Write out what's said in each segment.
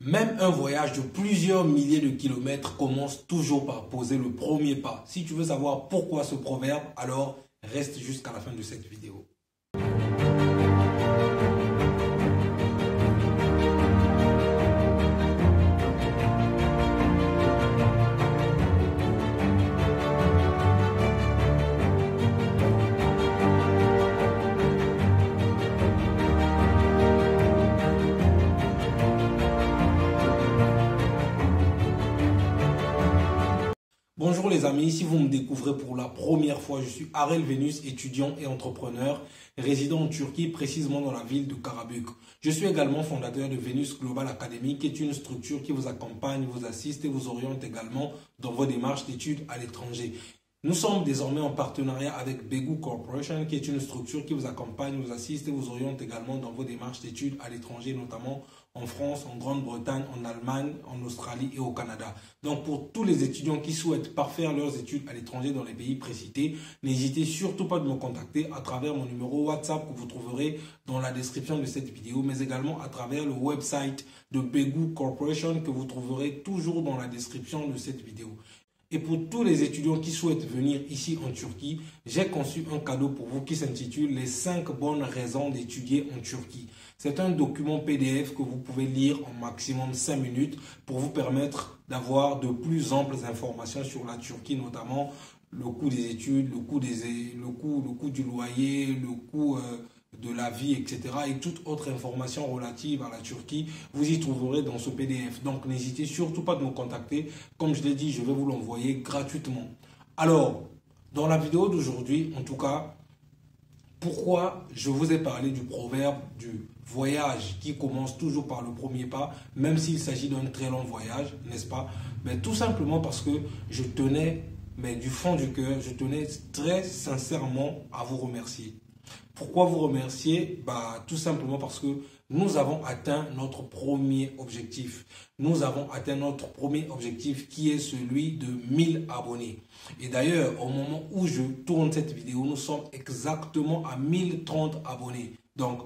Même un voyage de plusieurs milliers de kilomètres commence toujours par poser le premier pas. Si tu veux savoir pourquoi ce proverbe, alors reste jusqu'à la fin de cette vidéo. Bonjour les amis, si vous me découvrez pour la première fois, je suis Arel Venus, étudiant et entrepreneur, résident en Turquie, précisément dans la ville de Karabük. Je suis également fondateur de Venus Global Academy, qui est une structure qui vous accompagne, vous assiste et vous oriente également dans vos démarches d'études à l'étranger. Nous sommes désormais en partenariat avec Begu Corporation, qui est une structure qui vous accompagne, vous assiste et vous oriente également dans vos démarches d'études à l'étranger, notamment en France, en Grande-Bretagne, en Allemagne, en Australie et au Canada. Donc pour tous les étudiants qui souhaitent parfaire leurs études à l'étranger dans les pays précités, n'hésitez surtout pas de me contacter à travers mon numéro WhatsApp que vous trouverez dans la description de cette vidéo, mais également à travers le website de Begu Corporation que vous trouverez toujours dans la description de cette vidéo. Et pour tous les étudiants qui souhaitent venir ici en Turquie, j'ai conçu un cadeau pour vous qui s'intitule « Les 5 bonnes raisons d'étudier en Turquie ». C'est un document PDF que vous pouvez lire en maximum 5 minutes pour vous permettre d'avoir de plus amples informations sur la Turquie, notamment le coût des études, le coût du loyer, le coût de la vie, etc. et toute autre information relative à la Turquie, vous y trouverez dans ce PDF. Donc n'hésitez surtout pas de me contacter. Comme je l'ai dit, je vais vous l'envoyer gratuitement. Alors, dans la vidéo d'aujourd'hui, en tout cas, pourquoi je vous ai parlé du proverbe du voyage qui commence toujours par le premier pas, même s'il s'agit d'un très long voyage, n'est-ce pas? Mais tout simplement parce que je tenais, mais du fond du cœur, je tenais très sincèrement à vous remercier. Pourquoi vous remercier? Tout simplement parce que nous avons atteint notre premier objectif. Nous avons atteint notre premier objectif qui est celui de 1000 abonnés. Et d'ailleurs, au moment où je tourne cette vidéo, nous sommes exactement à 1030 abonnés. Donc,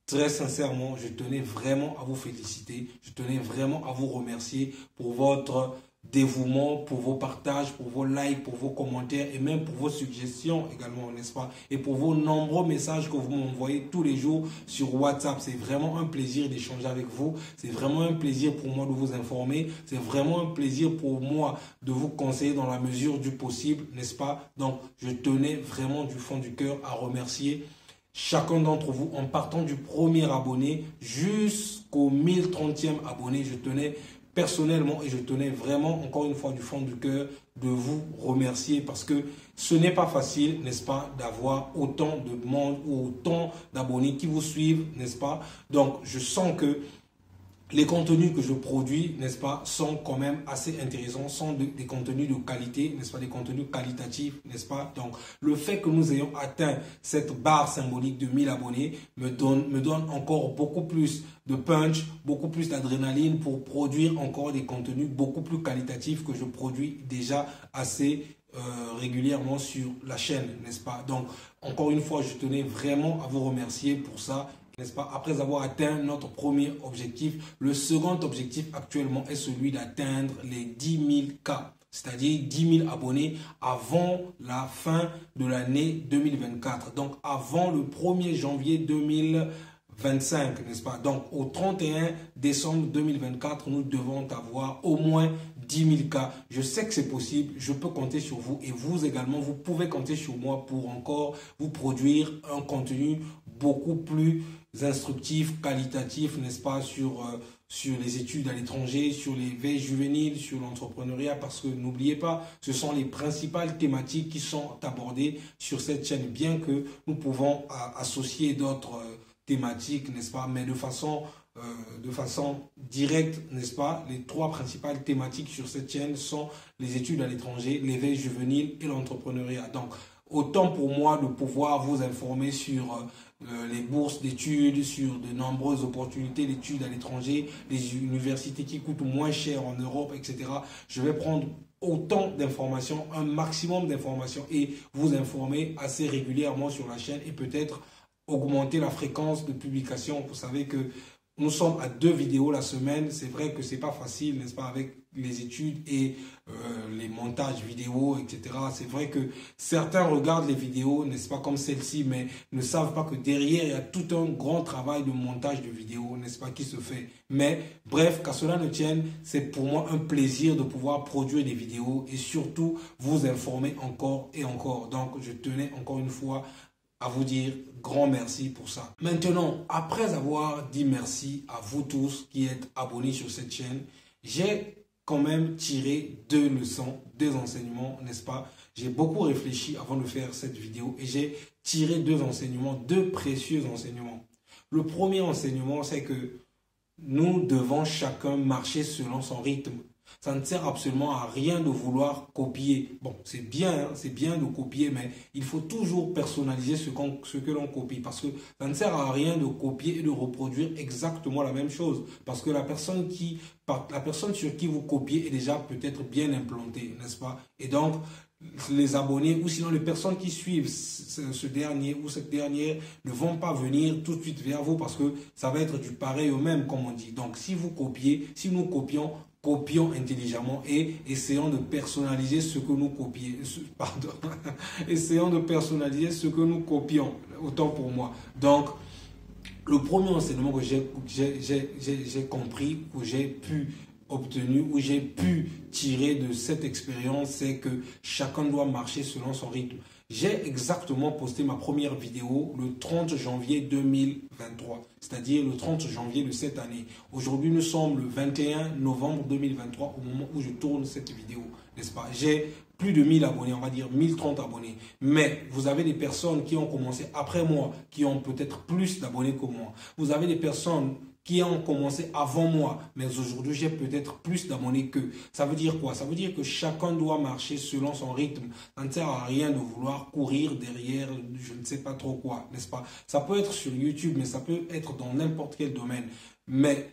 très sincèrement, je tenais vraiment à vous féliciter. Je tenais vraiment à vous remercier pour votre dévouement, pour vos partages, pour vos likes, pour vos commentaires et même pour vos suggestions également, n'est-ce pas? Et pour vos nombreux messages que vous m'envoyez tous les jours sur WhatsApp. C'est vraiment un plaisir d'échanger avec vous. C'est vraiment un plaisir pour moi de vous informer. C'est vraiment un plaisir pour moi de vous conseiller dans la mesure du possible, n'est-ce pas? Donc, je tenais vraiment du fond du cœur à remercier chacun d'entre vous en partant du premier abonné jusqu'au 1030e abonné. Je tenais personnellement et je tenais vraiment encore une fois du fond du cœur de vous remercier parce que ce n'est pas facile, n'est-ce pas, d'avoir autant de monde ou autant d'abonnés qui vous suivent, n'est-ce pas? Donc je sens que les contenus que je produis, n'est-ce pas, sont quand même assez intéressants, sont des contenus de qualité, n'est-ce pas, des contenus qualitatifs, n'est-ce pas? Donc, le fait que nous ayons atteint cette barre symbolique de 1000 abonnés me donne encore beaucoup plus de punch, beaucoup plus d'adrénaline pour produire encore des contenus beaucoup plus qualitatifs que je produis déjà assez régulièrement sur la chaîne, n'est-ce pas? Donc, encore une fois, je tenais vraiment à vous remercier pour ça. N'est-ce pas? Après avoir atteint notre premier objectif, le second objectif actuellement est celui d'atteindre les 10 000 cas, c'est-à-dire 10 000 abonnés avant la fin de l'année 2024, donc avant le 1er janvier 2025, n'est-ce pas? Donc au 31 décembre 2024, nous devons avoir au moins 10 000 cas. Je sais que c'est possible, je peux compter sur vous et vous également, vous pouvez compter sur moi pour encore vous produire un contenu beaucoup plus instructif, qualitatif, n'est-ce pas, sur les études à l'étranger, sur les veilles juvéniles, sur l'entrepreneuriat, parce que n'oubliez pas, ce sont les principales thématiques qui sont abordées sur cette chaîne, bien que nous pouvons associer d'autres thématiques, n'est-ce pas, mais de façon directe, n'est-ce pas, les 3 principales thématiques sur cette chaîne sont les études à l'étranger, les veilles juvéniles et l'entrepreneuriat. Donc, autant pour moi de pouvoir vous informer sur les bourses d'études, sur de nombreuses opportunités d'études à l'étranger, les universités qui coûtent moins cher en Europe, etc. Je vais prendre autant d'informations, un maximum d'informations et vous informer assez régulièrement sur la chaîne et peut-être augmenter la fréquence de publication. Vous savez que nous sommes à 2 vidéos la semaine. C'est vrai que c'est pas facile, n'est-ce pas, avec les études et les montages vidéo, etc. C'est vrai que certains regardent les vidéos, n'est-ce pas, comme celle-ci, mais ne savent pas que derrière, il y a tout un grand travail de montage de vidéos, n'est-ce pas, qui se fait. Mais bref, qu'à cela ne tienne, c'est pour moi un plaisir de pouvoir produire des vidéos et surtout vous informer encore et encore. Donc, je tenais encore une fois à vous dire grand merci pour ça. Maintenant, après avoir dit merci à vous tous qui êtes abonnés sur cette chaîne, j'ai quand même tiré 2 leçons, 2 enseignements, n'est-ce pas? J'ai beaucoup réfléchi avant de faire cette vidéo et j'ai tiré 2 enseignements, 2 précieux enseignements. Le premier enseignement, c'est que nous devons chacun marcher selon son rythme. Ça ne sert absolument à rien de vouloir copier. Bon, c'est bien de copier, mais il faut toujours personnaliser ce que l'on copie. Parce que ça ne sert à rien de copier et de reproduire exactement la même chose. Parce que la personne sur qui vous copiez est déjà peut-être bien implantée, n'est-ce pas? Et donc, les abonnés ou sinon les personnes qui suivent ce dernier ou cette dernière ne vont pas venir tout de suite vers vous parce que ça va être du pareil au même, comme on dit. Donc, si vous copiez, si nous copions, copions intelligemment et essayons de personnaliser ce que nous copions. Pardon. Essayons de personnaliser ce que nous copions, autant pour moi. Donc, le premier enseignement que j'ai compris, que j'ai pu obtenu, où j'ai pu tirer de cette expérience, c'est que chacun doit marcher selon son rythme. J'ai exactement posté ma première vidéo le 30 janvier 2023, c'est-à-dire le 30 janvier de cette année. Aujourd'hui, nous sommes le 21 novembre 2023 au moment où je tourne cette vidéo, n'est-ce pas? J'ai plus de 1000 abonnés, on va dire 1030 abonnés. Mais vous avez des personnes qui ont commencé après moi, qui ont peut-être plus d'abonnés que moi. Vous avez des personnes qui ont commencé avant moi, mais aujourd'hui j'ai peut-être plus d'abonnés qu'eux. Ça veut dire quoi? Ça veut dire que chacun doit marcher selon son rythme. Ça ne sert à rien de vouloir courir derrière je ne sais pas trop quoi, n'est-ce pas? Ça peut être sur YouTube, mais ça peut être dans n'importe quel domaine. Mais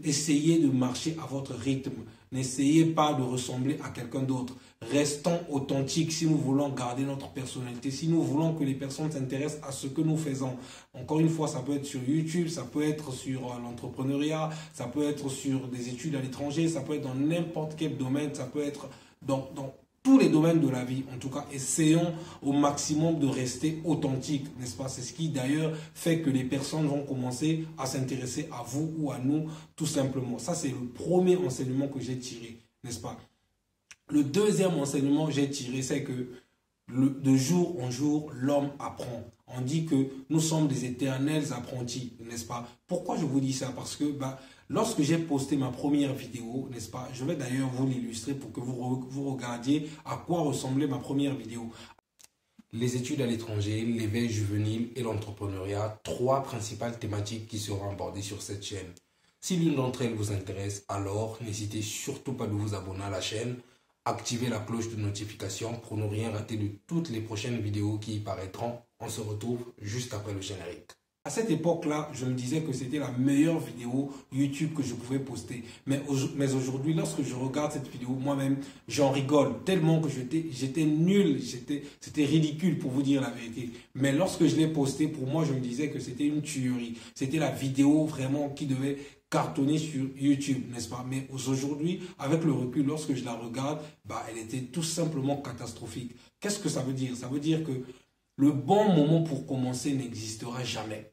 essayez de marcher à votre rythme. N'essayez pas de ressembler à quelqu'un d'autre. Restons authentiques si nous voulons garder notre personnalité, si nous voulons que les personnes s'intéressent à ce que nous faisons. Encore une fois, ça peut être sur YouTube, ça peut être sur l'entrepreneuriat, ça peut être sur des études à l'étranger, ça peut être dans n'importe quel domaine, ça peut être dans tous les domaines de la vie. En tout cas, essayons au maximum de rester authentiques, n'est-ce pas? C'est ce qui d'ailleurs fait que les personnes vont commencer à s'intéresser à vous ou à nous, tout simplement. Ça, c'est le premier enseignement que j'ai tiré, n'est-ce pas? Le deuxième enseignement que j'ai tiré, c'est que de jour en jour, l'homme apprend. On dit que nous sommes des éternels apprentis, n'est-ce pas? Pourquoi je vous dis ça? Parce que lorsque j'ai posté ma première vidéo, n'est-ce pas? Je vais d'ailleurs vous l'illustrer pour que vous regardiez à quoi ressemblait ma première vidéo. Les études à l'étranger, l'éveil juvénile et l'entrepreneuriat, 3 principales thématiques qui seront abordées sur cette chaîne. Si l'une d'entre elles vous intéresse, alors n'hésitez surtout pas de vous abonner à la chaîne. Activez la cloche de notification pour ne rien rater de toutes les prochaines vidéos qui y paraîtront. On se retrouve juste après le générique. À cette époque-là, je me disais que c'était la meilleure vidéo YouTube que je pouvais poster. Mais aujourd'hui, lorsque je regarde cette vidéo, moi-même, j'en rigole tellement que j'étais nul, c'était ridicule pour vous dire la vérité. Mais lorsque je l'ai postée, pour moi, je me disais que c'était une tuerie. C'était la vidéo vraiment qui devait cartonner sur YouTube, n'est-ce pas? Mais aujourd'hui, avec le recul, lorsque je la regarde, elle était tout simplement catastrophique. Qu'est-ce que ça veut dire? Ça veut dire que le bon moment pour commencer n'existera jamais.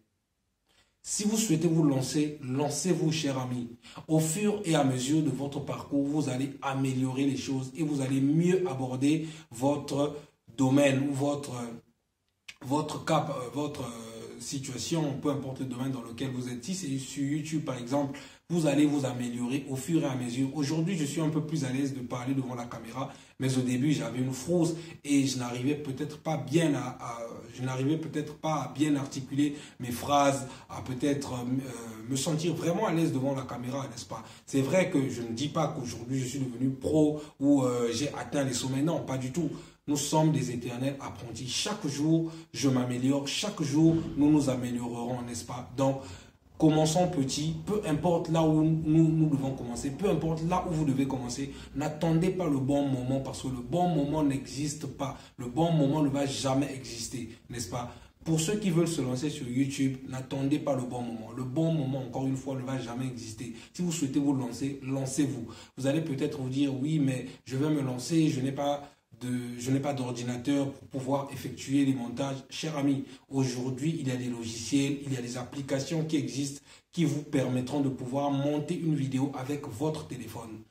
Si vous souhaitez vous lancer, lancez-vous, cher ami. Au fur et à mesure de votre parcours, vous allez améliorer les choses et vous allez mieux aborder votre domaine ou votre cap, votre situation, peu importe le domaine dans lequel vous êtes. Si c'est sur YouTube, par exemple, vous allez vous améliorer au fur et à mesure. Aujourd'hui, je suis un peu plus à l'aise de parler devant la caméra, mais au début, j'avais une frousse et je n'arrivais peut-être pas bien à bien articuler mes phrases, à peut-être me sentir vraiment à l'aise devant la caméra, n'est-ce pas? C'est vrai que je ne dis pas qu'aujourd'hui, je suis devenu pro ou j'ai atteint les sommets. Non, pas du tout. Nous sommes des éternels apprentis. Chaque jour, je m'améliore. Chaque jour, nous nous améliorerons, n'est-ce pas? Donc, commençons petit. Peu importe là où nous devons commencer, peu importe là où vous devez commencer, n'attendez pas le bon moment parce que le bon moment n'existe pas. Le bon moment ne va jamais exister, n'est-ce pas? Pour ceux qui veulent se lancer sur YouTube, n'attendez pas le bon moment. Le bon moment, encore une fois, ne va jamais exister. Si vous souhaitez vous lancer, lancez-vous. Vous allez peut-être vous dire, oui, mais je vais me lancer, je n'ai pas d'ordinateur pour pouvoir effectuer les montages. Cher ami, aujourd'hui, il y a des logiciels, il y a des applications qui existent qui vous permettront de pouvoir monter une vidéo avec votre téléphone.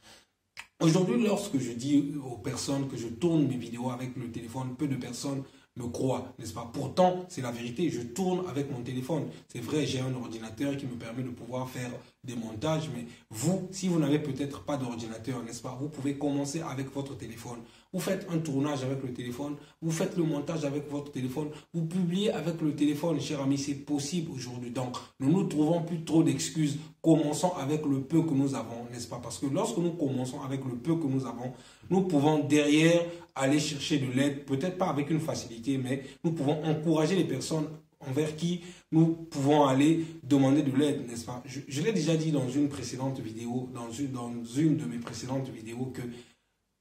Aujourd'hui, lorsque je dis aux personnes que je tourne mes vidéos avec le téléphone, peu de personnes me croient, n'est-ce pas? Pourtant, c'est la vérité, je tourne avec mon téléphone. C'est vrai, j'ai un ordinateur qui me permet de pouvoir faire des montages, mais vous, si vous n'avez peut-être pas d'ordinateur, n'est-ce pas? Vous pouvez commencer avec votre téléphone. Vous faites un tournage avec le téléphone, vous faites le montage avec votre téléphone, vous publiez avec le téléphone, cher ami, c'est possible aujourd'hui. Donc, nous ne nous trouvons plus trop d'excuses. Commençons avec le peu que nous avons, n'est-ce pas? Parce que lorsque nous commençons avec le peu que nous avons, nous pouvons derrière aller chercher de l'aide, peut-être pas avec une facilité, mais nous pouvons encourager les personnes envers qui nous pouvons aller demander de l'aide, n'est-ce pas? Je l'ai déjà dit dans une précédente vidéo, dans une de mes précédentes vidéos, que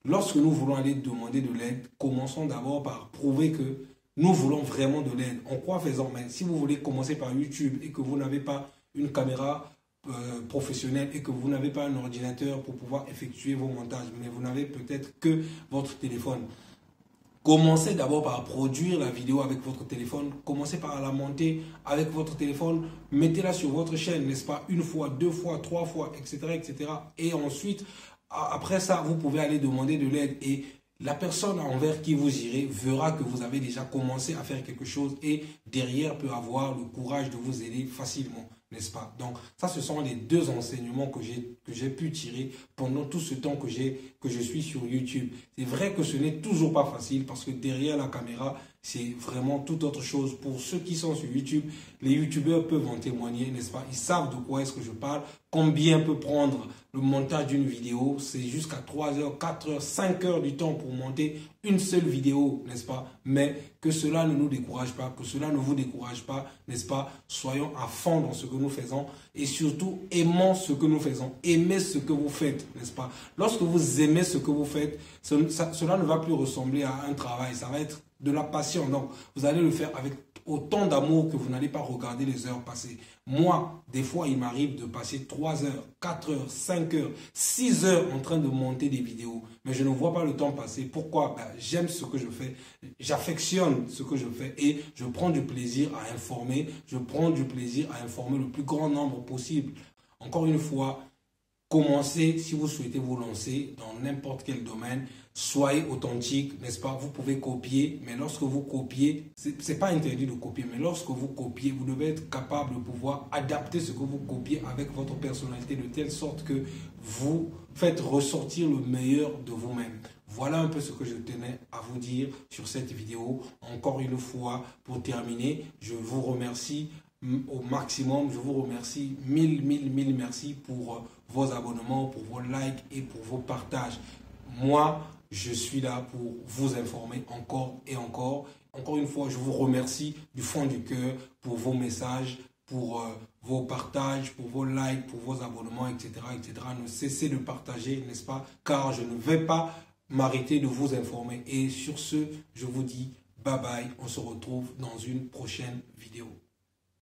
lorsque nous voulons aller demander de l'aide, commençons d'abord par prouver que nous voulons vraiment de l'aide. En quoi faisant? Mais si vous voulez commencer par YouTube et que vous n'avez pas une caméra professionnelle et que vous n'avez pas un ordinateur pour pouvoir effectuer vos montages, mais vous n'avez peut-être que votre téléphone, commencez d'abord par produire la vidéo avec votre téléphone, commencez par la monter avec votre téléphone, mettez-la sur votre chaîne, n'est-ce pas, une fois, deux fois, trois fois, etc., etc. Et ensuite, après ça, vous pouvez aller demander de l'aide et la personne envers qui vous irez verra que vous avez déjà commencé à faire quelque chose et derrière peut avoir le courage de vous aider facilement, n'est-ce pas? Donc ça, ce sont les deux enseignements que j'ai pu tirer pendant tout ce temps que je suis sur YouTube. C'est vrai que ce n'est toujours pas facile parce que derrière la caméra, c'est vraiment toute autre chose. Pour ceux qui sont sur YouTube, les YouTubeurs peuvent en témoigner, n'est-ce pas? Ils savent de quoi est-ce que je parle, combien peut prendre le montage d'une vidéo. C'est jusqu'à 3 heures, 4 heures, 5 heures du temps pour monter une seule vidéo, n'est-ce pas? Mais que cela ne nous décourage pas, que cela ne vous décourage pas, n'est-ce pas? Soyons à fond dans ce que nous faisons et surtout aimons ce que nous faisons. Aimez ce que vous faites, n'est-ce pas? Lorsque vous aimez ce que vous faites, cela ne va plus ressembler à un travail, ça va être de la passion. Donc, vous allez le faire avec autant d'amour que vous n'allez pas regarder les heures passées. Moi, des fois, il m'arrive de passer 3 heures, 4 heures, 5 heures, 6 heures en train de monter des vidéos. Mais je ne vois pas le temps passer. Pourquoi? J'aime ce que je fais. J'affectionne ce que je fais et je prends du plaisir à informer. Je prends du plaisir à informer le plus grand nombre possible. Encore une fois, commencez si vous souhaitez vous lancer dans n'importe quel domaine. Soyez authentique, n'est-ce pas? Vous pouvez copier, mais lorsque vous copiez, c'est pas interdit de copier, mais lorsque vous copiez, vous devez être capable de pouvoir adapter ce que vous copiez avec votre personnalité de telle sorte que vous faites ressortir le meilleur de vous-même. Voilà un peu ce que je tenais à vous dire sur cette vidéo. Encore une fois, pour terminer, je vous remercie au maximum. Je vous remercie mille merci pour vos abonnements, pour vos likes et pour vos partages. Moi, je suis là pour vous informer encore et encore. Encore une fois, je vous remercie du fond du cœur pour vos messages, pour vos partages, pour vos likes, pour vos abonnements, etc., etc. Ne cessez de partager, n'est-ce pas? Car je ne vais pas m'arrêter de vous informer. Et sur ce, je vous dis bye bye. On se retrouve dans une prochaine vidéo.